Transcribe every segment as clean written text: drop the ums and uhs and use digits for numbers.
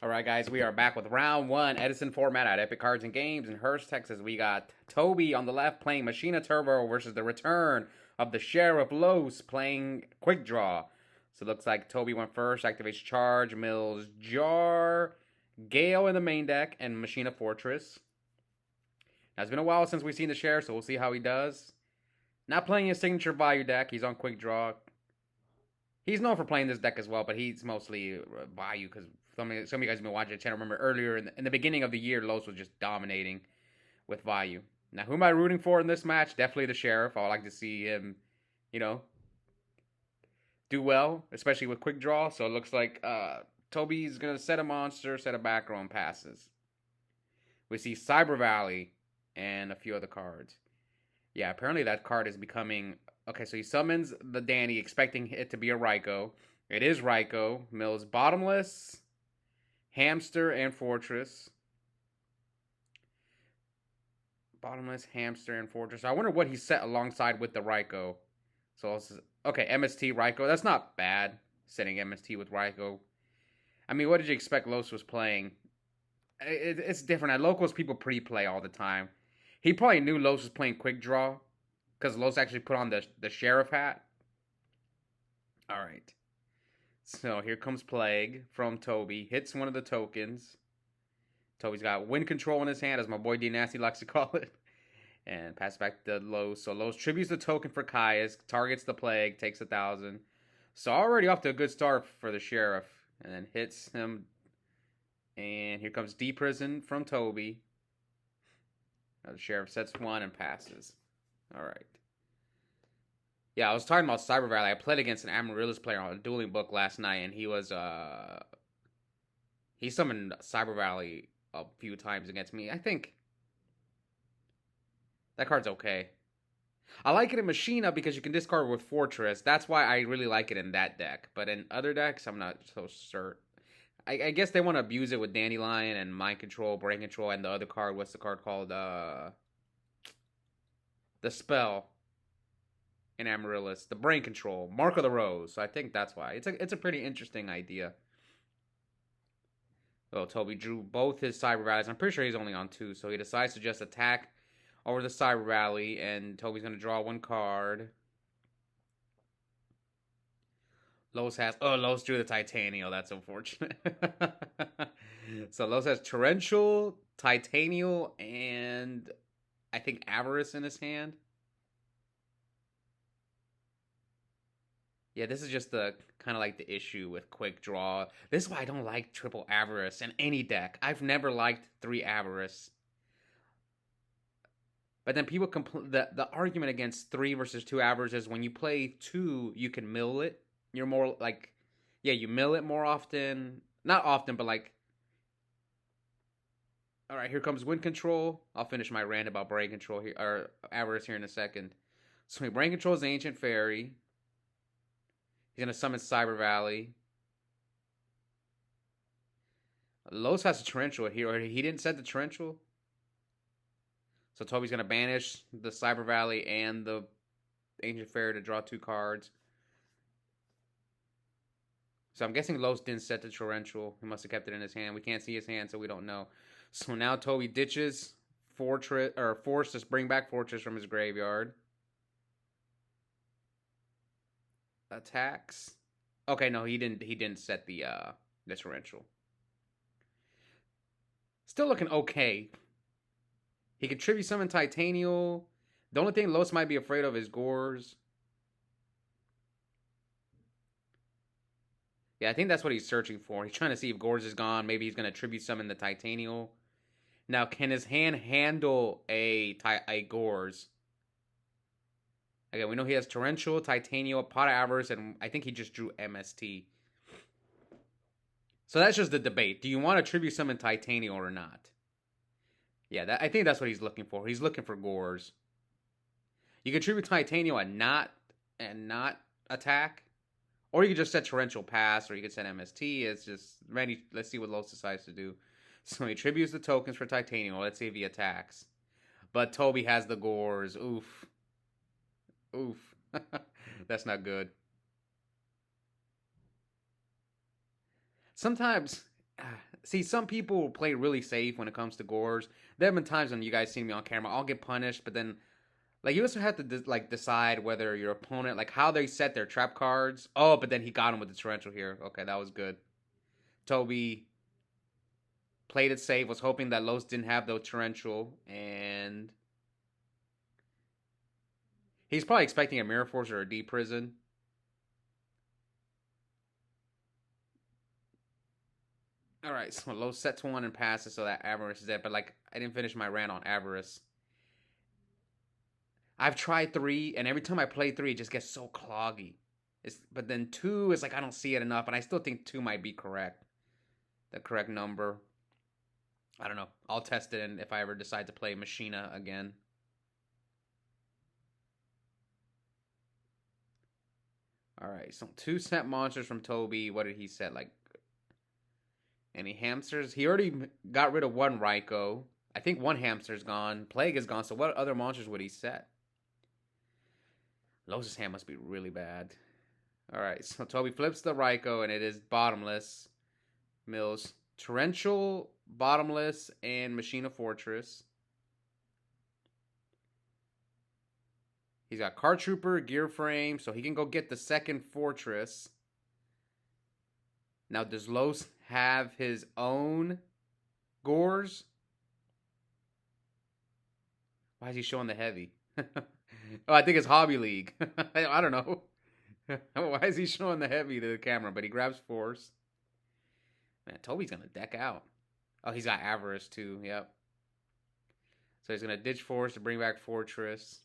All right, guys, we are back with round one, Edison Format at Epic Cards and Games in Hurst, Texas. We got Tobi on the left playing Machina Turbo versus the return of the Sheriff Los playing Quickdraw. So it looks like Tobi went first, activates Charge, Mills Jar, Gale in the main deck, and Machina Fortress. Now, it's been a while since we've seen the Sheriff, so we'll see how he does. Not playing his signature value deck, he's on Quickdraw. He's known for playing this deck as well, but he's mostly value because some of you guys have been watching the channel. Remember earlier in the beginning of the year, Los was just dominating with value. Now, who am I rooting for in this match? Definitely the Sheriff. I would like to see him, you know, do well, especially with quick draw. So it looks like Tobi's going to set a monster, set a back row, and passes. We see Cyber Valley and a few other cards. Yeah, apparently that card is becoming... Okay, so he summons the Danny, expecting it to be a Raikou. It is Raikou. Mills Bottomless, Hamster, and Fortress. Bottomless, Hamster, and Fortress. I wonder what he set alongside with the Raikou. So, okay, MST, Raikou. That's not bad, setting MST with Raikou. I mean, what did you expect Los was playing? It's different. At locals, people pre-play all the time. He probably knew Los was playing Quick Draw, because Los actually put on the Sheriff hat. Alright. So here comes Plague from Tobi. Hits one of the tokens. Tobi's got Wind Control in his hand, as my boy D Nasty likes to call it. And pass back to Los. So Los tributes the token for Caius. Targets the Plague. Takes 1,000. So already off to a good start for the Sheriff. And then hits him. And here comes D-Prison from Tobi. Now the Sheriff sets one and passes. Alright. Yeah, I was talking about Cyber Valley. I played against an Amaryllis player on a dueling book last night, and he was, he summoned Cyber Valley a few times against me. I think that card's okay. I like it in Machina because you can discard with Fortress. That's why I really like it in that deck. But in other decks, I'm not so certain. I guess they want to abuse it with Dandelion and Mind Control, Brain Control, and the other card. What's the card called? The Spell in Amaryllis. The Brain Control. Mark of the Rose. So I think that's why. It's a pretty interesting idea. Oh, Tobi drew both his Cyber Valleys. I'm pretty sure he's only on 2. So he decides to just attack over the Cyber Valley. And Tobi's going to draw 1 card. Los has... Oh, Los drew the Titanial. That's unfortunate. So Los has Torrential, Titanial, and I think Avarice in his hand. Yeah, this is just the kind of like the issue with quick draw. This is why I don't like triple Avarice in any deck. I've never liked 3 Avarice. But then people the argument against 3 versus 2 Avarice is when you play 2, you can mill it. You're more like, yeah, you mill it more often. Not often, but like. All right, here comes Wind Control. I'll finish my rant about Brain Control here, or Avarice here in a second. So Brain Control is the Ancient Fairy. He's going to summon Cyber Valley. Los has a Torrential here. He didn't set the Torrential. So Tobi's going to banish the Cyber Valley and the Ancient Fairy to draw 2 cards. So I'm guessing Los didn't set the Torrential. He must have kept it in his hand. We can't see his hand, so we don't know. So now Tobi ditches Fortress, or forces to bring back Fortress from his graveyard. Attacks. Okay, no, he didn't set the Torrential. Still looking okay. He can tribute summon Titanial. The only thing Los might be afraid of is Gores. Yeah, I think that's what he's searching for. He's trying to see if Gores is gone. Maybe he's going to tribute summon the Titanial. Now, can his hand handle a Gores? Again, we know he has Torrential, Titanial, Pot of Avarice, and I think he just drew MST. So that's just the debate. Do you want to tribute summon Titanial or not? Yeah, I think that's what he's looking for. He's looking for Gores. You can tribute Titanial and not attack. Or you can just set Torrential pass, or you can set MST. It's just ready. Let's see what Los decides to do. So he tributes the tokens for Titanial. Let's see if he attacks. But Tobi has the Gores. Oof. Oof. That's not good. Sometimes See, some people play really safe when it comes to gores. There have been times when you guys see me on camera, I'll get punished, but then like you also have to like decide whether your opponent, like how they set their trap cards. Oh, but then he got him with the torrential here. Okay, that was good. Tobi played it safe, was hoping that Los didn't have the torrential, and he's probably expecting a Mirror Force or a D Prison. All right, so Los sets one and passes, so that Avarice is dead. But like, I didn't finish my rant on Avarice. I've tried 3, and every time I play 3, it just gets so cloggy. But then 2 is like I don't see it enough, and I still think 2 might be correct, the correct number. I don't know. I'll test it, and if I ever decide to play Machina again. All right, so 2 set monsters from Tobi. What did he set? Like any hamsters? He already got rid of 1 Raikou. I think 1 hamster's gone. Plague is gone. So what other monsters would he set? Los's hand must be really bad. Alright, so Tobi flips the Raikou, and it is bottomless. Mills Torrential, bottomless, and Machina Fortress. He's got Card Trooper, Gear Frame, so he can go get the second Fortress. Now, does Los have his own Gores? Why is he showing the heavy? Oh, I think it's Hobby League. I don't know. Why is he showing the heavy to the camera? But he grabs Force. Man, Tobi's going to deck out. Oh, he's got Avarice too. Yep. So he's going to ditch Force to bring back Fortress.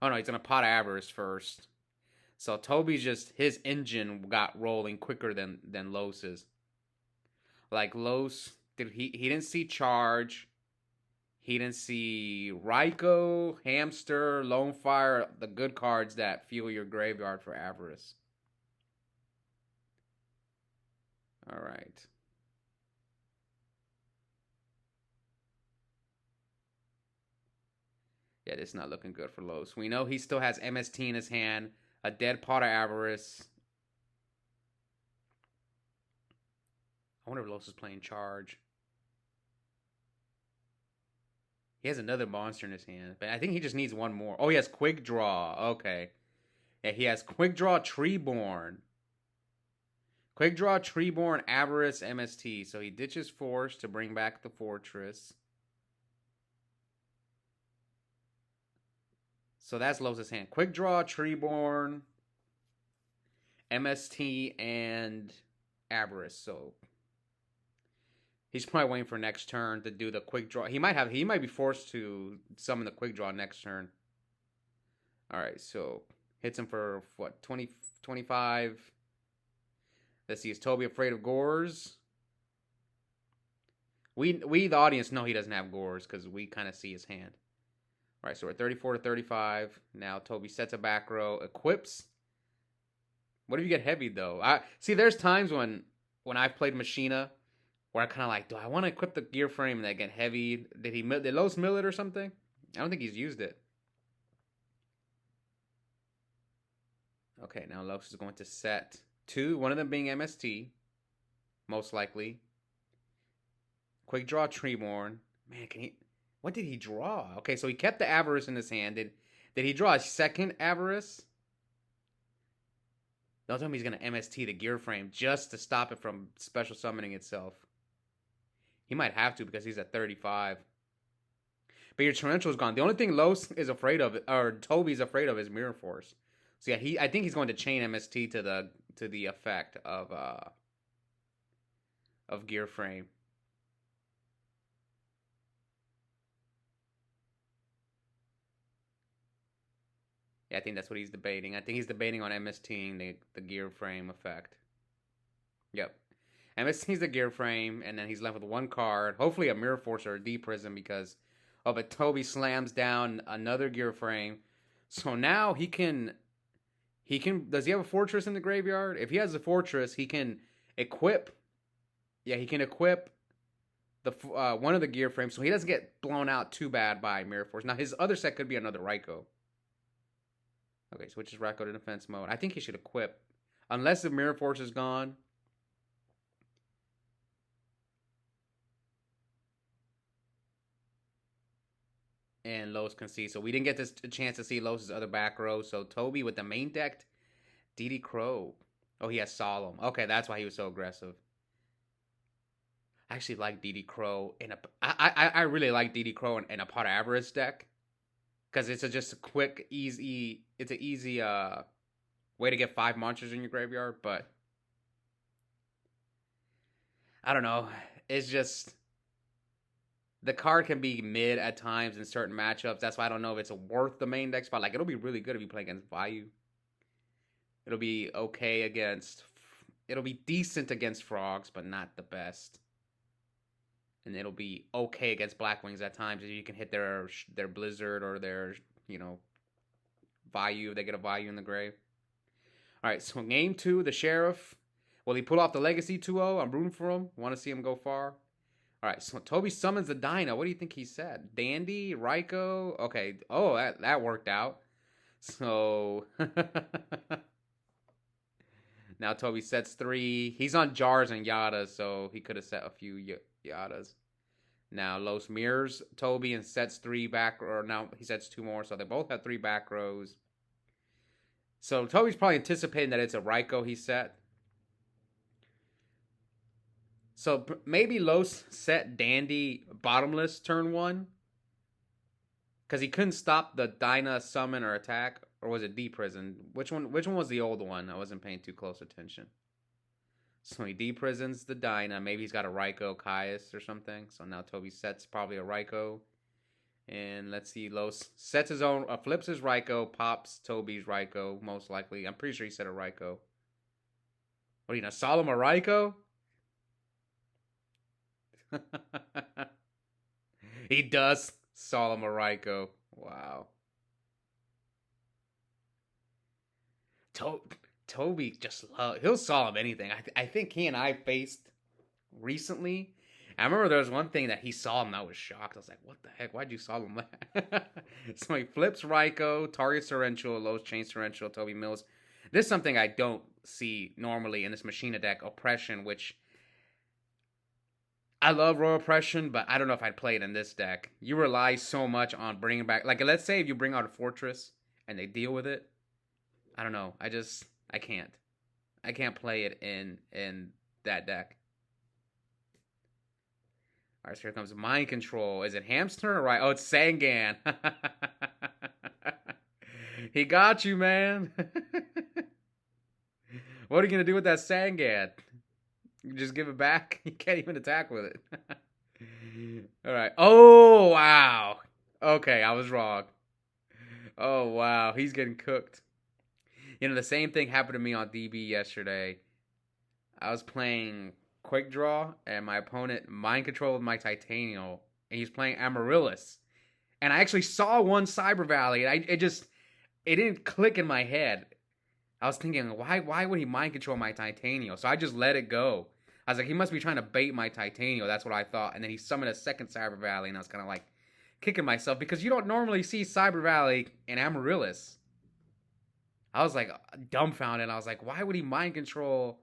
Oh, no, he's going to pot Avarice first. So Tobi's just, his engine got rolling quicker than Los's. Like Los, he didn't see Charge. He didn't see Raikou, Hamster, Lone Fire, the good cards that fuel your graveyard for Avarice. All right. Yeah, this is not looking good for Los. We know he still has MST in his hand, a dead pot of Avarice. I wonder if Los is playing Charge. He has another monster in his hand, but I think he just needs 1 more. Oh, he has Quickdraw. Okay. Yeah, he has Quickdraw Treeborn. Quickdraw Treeborn, Avarice, MST. So he ditches Force to bring back the Fortress. So that's Los's hand. Quickdraw, Treeborn, MST, and Avarice. So he's probably waiting for next turn to do the quick draw. He might be forced to summon the quick draw next turn. All right, so hits him for what, 20, 25. Let's see, is Tobi afraid of Gores? We the audience know he doesn't have Gores because we kind of see his hand. All right, so we're 34 to 35. Now Tobi sets a back row, equips. What if you get heavy though? See, there's times when I've played Machina where I kind of like, do I want to equip the gear frame and then get heavy? Did Los mill it or something? I don't think he's used it. Okay, now Los is going to set 2, one of them being MST, most likely. Quick draw Treeborn. Man, what did he draw? Okay, so he kept the Avarice in his hand. Did he draw a second Avarice? Don't tell me he's going to MST the gear frame just to stop it from special summoning itself. He might have to because he's at 35. But your torrential is gone. The only thing Los is afraid of, or Tobi's afraid of, is Mirror Force. So yeah, I think he's going to chain MST to the effect of gear frame. Yeah, I think that's what he's debating. I think he's debating on MSTing the gear frame effect. Yep. MST's the gear frame, and then he's left with 1 card. Hopefully a Mirror Force or a D Prism because but Tobi slams down another gear frame. So now he can does he have a Fortress in the graveyard? If he has a Fortress, he can equip. Yeah, he can equip the one of the gear frames so he doesn't get blown out too bad by Mirror Force. Now his other set could be another Raikou. Okay, switches Raikou to defense mode. I think he should equip. Unless the Mirror Force is gone. and Los can see. So we didn't get this a chance to see Los's other back row. So Tobi with the main deck, DD Crow. Oh, he has Solemn. Okay, that's why he was so aggressive. I actually like DD Crow in a. I really like DD Crow in a Pot of Avarice deck, because it's just a quick, easy. It's an easy way to get 5 monsters in your graveyard. But I don't know. It's just the card can be mid at times in certain matchups. That's why I don't know if it's worth the main deck spot. Like, it'll be really good if you play against Vayu. It'll be okay against. It'll be decent against Frogs, but not the best. And it'll be okay against Blackwings at times if you can hit their Blizzard or their, Vayu. They get a Vayu in the grave. All right, so game 2, the Sheriff. Will he pull off the Legacy 2-0? I'm rooting for him. Want to see him go far. All right, so Tobi summons the Dyna. What do you think he said? Dandy? Raikou? Okay. Oh, that worked out. So now Tobi sets 3. He's on Jars and Yadas, so he could have set a few Yadas. Now Los mirrors Tobi and sets 3 back, or now he sets 2 more, so they both have 3 back rows. So Tobi's probably anticipating that it's a Raikou he set. So maybe Los set Dandy bottomless turn 1, because he couldn't stop the Dyna summon or attack, or was it D-Prison? Which one was the old one? I wasn't paying too close attention. So he D-Prisons the Dyna. Maybe he's got a Raikou Caius or something. So now Tobi sets probably a Raikou. And let's see, Los sets his own, flips his Raikou, pops Tobi's Raikou, most likely. I'm pretty sure he said a Raikou. What are you gonna Solemn a Raikou? He does Solemn a Raikou. Wow. Tobi just he'll Solemn anything. I think he and I faced recently. I remember there was one thing that he saw and I was shocked. I was like, what the heck? Why'd you Solemn that? So he flips Raikou, targets Torrential, Los chains Torrential, Tobi mills. This is something I don't see normally in this Machina deck, Oppression, which I love Royal Oppression, but I don't know if I'd play it in this deck. You rely so much on bringing back, like, let's say if you bring out a Fortress and they deal with it. I don't know. I can't. I can't play it in that deck. All right, so here comes Mind Control. Is it Hamster or right? Oh, it's Sangan. He got you, man. What are you going to do with that Sangan? You just give it back? You can't even attack with it. All right. Oh, wow. Okay, I was wrong. Oh, wow. He's getting cooked. The same thing happened to me on DB yesterday. I was playing Quickdraw, and my opponent mind controlled my Titanial, and he's playing Amaryllis. And I actually saw one Cyber Valley, and it didn't click in my head. I was thinking, why would he mind control my Titanial? So I just let it go. I was like, he must be trying to bait my Titanial. That's what I thought. And then he summoned a second Cyber Valley, and I was kind of like kicking myself, because you don't normally see Cyber Valley in Amaryllis. I was like dumbfounded. I was like, why would he mind control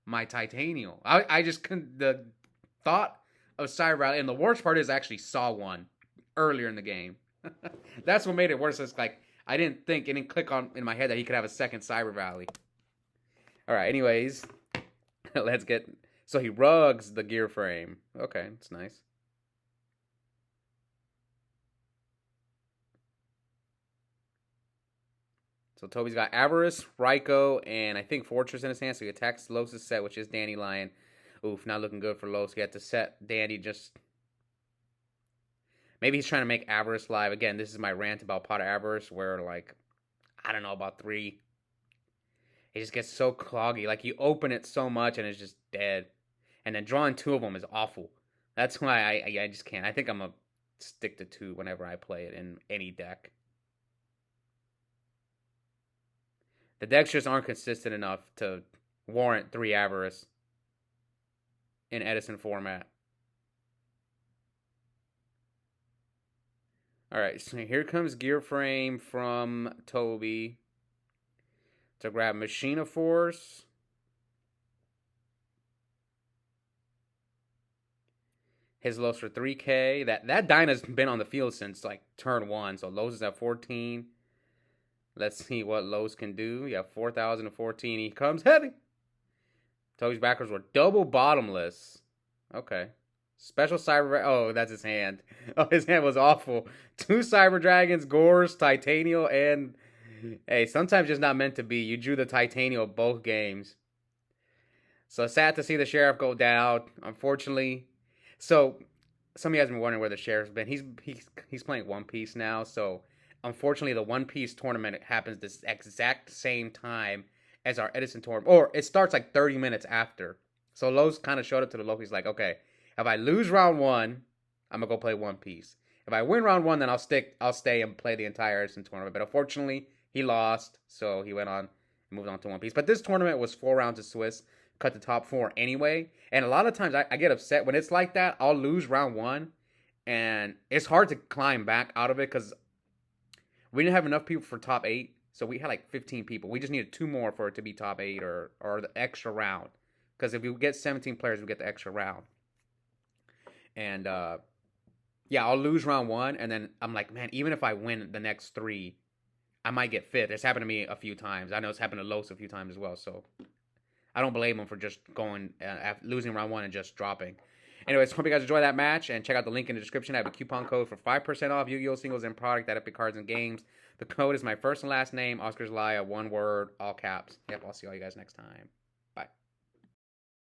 my Titanial? I just couldn't. The thought of Cyber Valley, and the worst part is I actually saw one earlier in the game. That's what made it worse. It's like it didn't click on in my head that he could have a second Cyber Valley. All right, anyways, let's get. So he rugs the gear frame. Okay, it's nice. So Tobi's got Avarice, Raikou, and I think Fortress in his hand. So he attacks Los' set, which is Dandelion. Oof, not looking good for Los. He had to set Dandy just. Maybe he's trying to make Avarice live. Again, this is my rant about Pot of Avarice, where, like, I don't know, about 3. It just gets so cloggy. Like, you open it so much and it's just dead. And then drawing 2 of them is awful. That's why I just can't. I think I'm going to stick to 2 whenever I play it in any deck. The decks just aren't consistent enough to warrant 3 Avarice in Edison format. Alright, so here comes Gear Frame from Tobi to grab Machina Force. His lows for 3K. That Dyna's been on the field since like turn 1. So Lowe's is at 14. Let's see what Lowe's can do. Yeah, 4,014. He comes heavy. Tobi's backers were double bottomless. Okay. Special Cyber... Oh, that's his hand. Oh, his hand was awful. 2 Cyber Dragons, Gores, Titanial, and... Hey, sometimes just not meant to be. You drew the Titanial both games. So sad to see the Sheriff go down, unfortunately. So, some of you guys have been wondering where the Sheriff's been. He's playing One Piece now, so... Unfortunately, the One Piece tournament happens this exact same time as our Edison tournament. Or, it starts like 30 minutes after. So, Lowe's kind of showed up to the local. He's like, okay... If I lose round 1, I'm gonna go play One Piece. If I win round 1, then I'll stay and play the entire Edison tournament. But unfortunately, he lost, so he went on and moved on to One Piece. But this tournament was 4 rounds of Swiss, cut the top 4 anyway. And a lot of times I get upset when it's like that. I'll lose round 1, and it's hard to climb back out of it because we didn't have enough people for top 8. So we had like 15 people. We just needed 2 more for it to be top 8 or the extra round. Because if we get 17 players, we get the extra round. And, yeah, I'll lose round 1, and then I'm like, man, even if I win the next 3, I might get 5th. It's happened to me a few times. I know it's happened to Los a few times as well, so I don't blame him for just going, losing round 1 and just dropping. Anyways, hope you guys enjoy that match, and check out the link in the description. I have a coupon code for 5% off Yu-Gi-Oh! Singles and product at Epic Cards and Games. The code is my first and last name, Oscar's Laya, one word, all caps. Yep, I'll see all you guys next time.